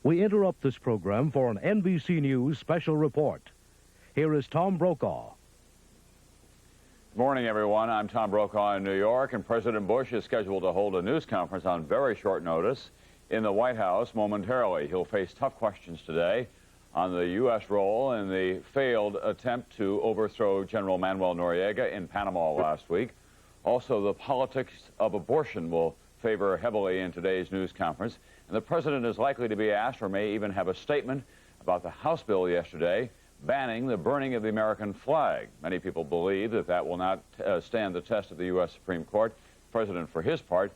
We interrupt this program for an NBC News special report. Here is Tom Brokaw. Good morning, everyone. I'm Tom Brokaw in New York, and President Bush is scheduled to hold a news conference on very short notice in the White House momentarily. He'll face tough questions today on the U.S. role in the failed attempt to overthrow General Manuel Noriega in Panama last week. Also, the politics of abortion will favor heavily in today's news conference. And the president is likely to be asked, or may even have a statement about the House bill yesterday banning the burning of the American flag. Many people believe that that will not stand the test of the U.S. Supreme Court. The president, for his part,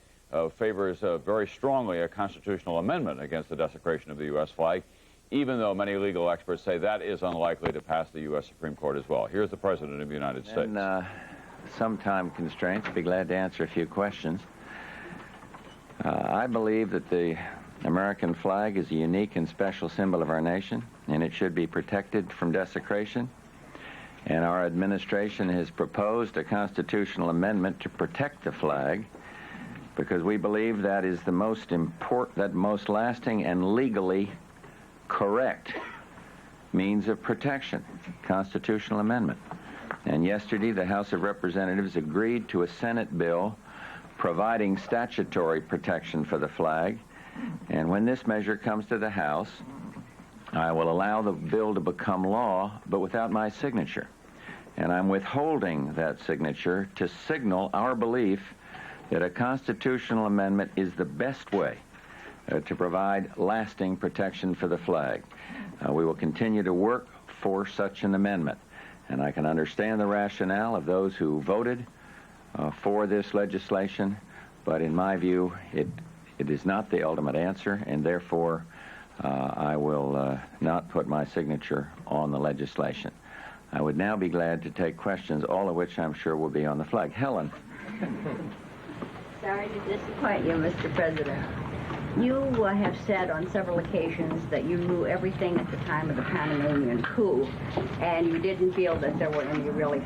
favors very strongly a constitutional amendment against the desecration of the U.S. flag, even though many legal experts say that is unlikely to pass the U.S. Supreme Court as well. Here's the President of the United States. Some time constraints. Be glad to answer a few questions. I believe that the American flag is a unique and special symbol of our nation, and it should be protected from desecration. And our administration has proposed a constitutional amendment to protect the flag because we believe that is the most important, that most lasting and legally correct means of protection, constitutional amendment. And yesterday, the House of Representatives agreed to a Senate bill providing statutory protection for the flag. And when this measure comes to the House, I will allow the bill to become law, but without my signature. And I'm withholding that signature to signal our belief that a constitutional amendment is the best way to provide lasting protection for the flag. We will continue to work for such an amendment. And I can understand the rationale of those who voted for this legislation, but in my view, it is not the ultimate answer, and therefore I will not put my signature on the legislation. I would now be glad to take questions, all of which I'm sure will be on the flag. Helen. Sorry to disappoint you, Mr. President. You have said on several occasions that you knew everything at the time of the Panamanian coup, and you didn't feel that there were any really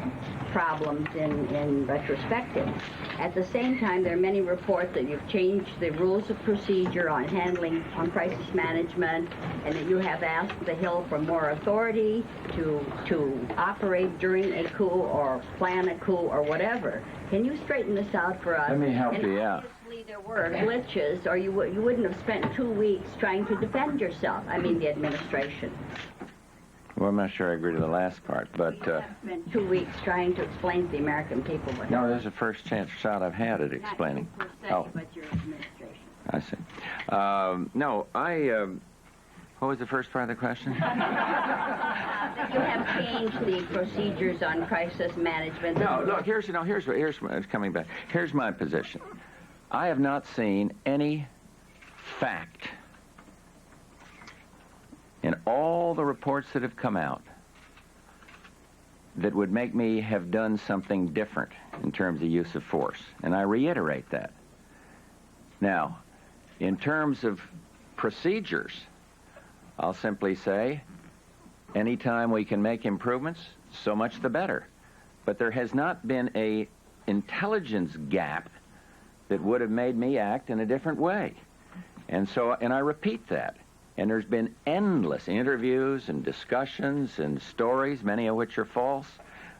problems in retrospective. At the same time, there are many reports that you've changed the rules of procedure on handling on crisis management, and that you have asked the Hill for more authority to operate during a coup or plan a coup or whatever. Can you straighten this out for us? Let me help you out. There were glitches, or you wouldn't have spent 2 weeks trying to defend yourself. I mean, the administration. Well, I'm not sure I agree to the last part, but... You have spent 2 weeks trying to explain to the American people what No, there's a first chance shot I've had at explaining. Not you per se, but your administration. I see. No, what was the first part of the question? That you have changed the procedures on crisis management. No, look, here's coming back. Here's my position. I have not seen any fact in all the reports that have come out that would make me have done something different in terms of use of force. And I reiterate that. Now, in terms of procedures, I'll simply say, anytime we can make improvements, so much the better. But there has not been an intelligence gap that would have made me act in a different way. And I repeat that. And there's been endless interviews and discussions and stories, many of which are false,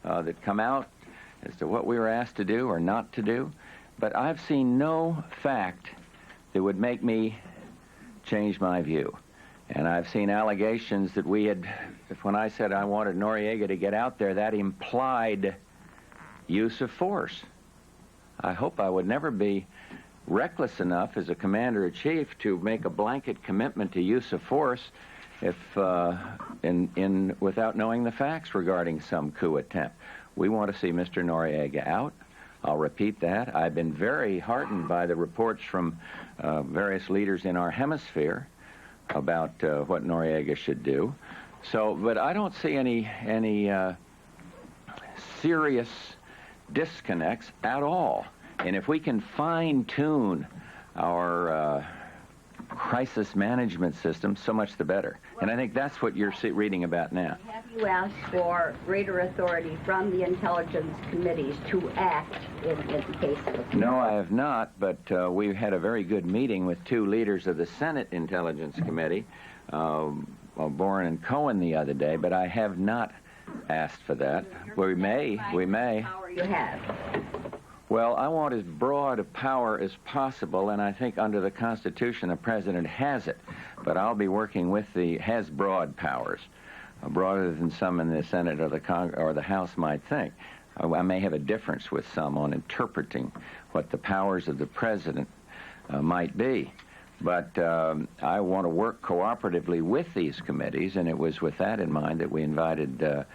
that come out as to what we were asked to do or not to do. But I've seen no fact that would make me change my view. And I've seen allegations that when I said I wanted Noriega to get out there, that implied use of force. I hope I would never be reckless enough as a commander-in-chief to make a blanket commitment to use of force if without knowing the facts regarding some coup attempt. We want to see Mr. Noriega out. I'll repeat that. I've been very heartened by the reports from various leaders in our hemisphere about what Noriega should do. But I don't see any serious disconnects at all. And if we can fine-tune our crisis management system, so much the better. And I think that's what you're reading about now. Have you asked for greater authority from the intelligence committees to act in the case of... No, I have not, but we had a very good meeting with two leaders of the Senate Intelligence Committee, Boren and Cohen, the other day, but I have not asked for that. We may. Power you have. Well, I want as broad a power as possible, and I think under the Constitution a president has it. But I'll be working with has broad powers, broader than some in the Senate or the House might think. I may have a difference with some on interpreting what the powers of the president might be. But I want to work cooperatively with these committees, and it was with that in mind that we invited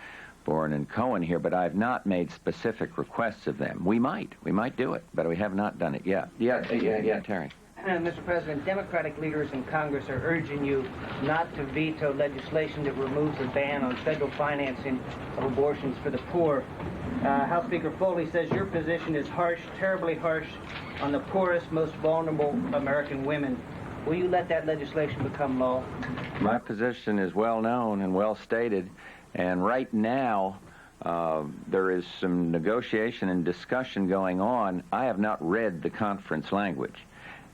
Boren and Cohen here, but I've not made specific requests of them. We might do it, but we have not done it yet. Yeah, Terry. Mr. President, Democratic leaders in Congress are urging you not to veto legislation that removes a ban on federal financing of abortions for the poor. House Speaker Foley says your position is harsh, terribly harsh, on the poorest, most vulnerable American women. Will you let that legislation become law? My position is well known and well stated, and right now there is some negotiation and discussion going on. I have not read the conference language,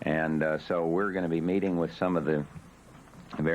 and so we're going to be meeting with some of the